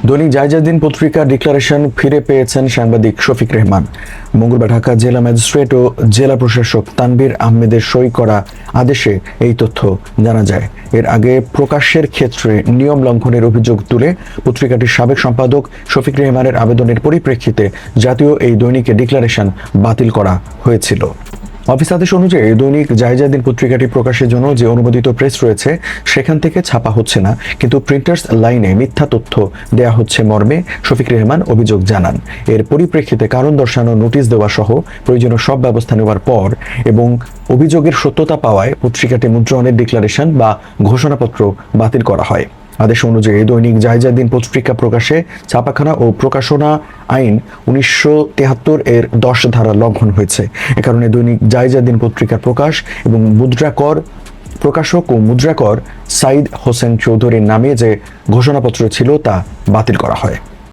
দৈনিক জায়জাদিন পত্রিকার ডিক্লারেশন ফিরে পেয়েছেন সাংবাদিক শফিক রেহমান। মঙ্গলবার ঢাকা জেলা ম্যাজিস্ট্রেট ও জেলা প্রশাসক তানভীর আহমেদের সই করা আদেশে এই তথ্য জানা যায়। এর আগে প্রকাশের ক্ষেত্রে নিয়ম লঙ্ঘনের অভিযোগ তুলে পত্রিকাটির সাবেক সম্পাদক শফিক রেহমানের আবেদনের পরিপ্রেক্ষিতে জাতীয় এই দৈনিকের ডিক্লারেশন বাতিল করা হয়েছিল। অফিস আদেশ অনুযায়ী দৈনিক জায়জাদিন পত্রিকাটি প্রকাশের জন্য যে অনুমোদিত প্রেস রয়েছে সেখান থেকে ছাপা হচ্ছে না, কিন্তু প্রিন্টার্স লাইনে মিথ্যা তথ্য দেয়া হচ্ছে মর্মে শফিক রেহমান অভিযোগ জানান। এর পরিপ্রেক্ষিতে কারণ দর্শানোর নোটিশ দেওয়া সহ প্রয়োজনীয় সব ব্যবস্থা নেওয়ার পর এবং অভিযোগের সত্যতা পাওয়ায় পত্রিকাটি মুদ্রণের ডিক্লারেশন বা ঘোষণাপত্র বাতিল করা হয়। আদেশ অনুযায়ী দৈনিক জায়জাদিন পত্রিকা প্রকাশে ছাপাখানা ও প্রকাশনা আইন 1973 এর 10 ধারা লঙ্ঘন হয়েছে। এ কারণে দৈনিক জায়জাদিন পত্রিকার প্রকাশ এবং মুদ্রাকর প্রকাশক ও মুদ্রাকর সাইদ হোসেন চৌধুরীর নামে যে ঘোষণাপত্র ছিল তা বাতিল করা হয়।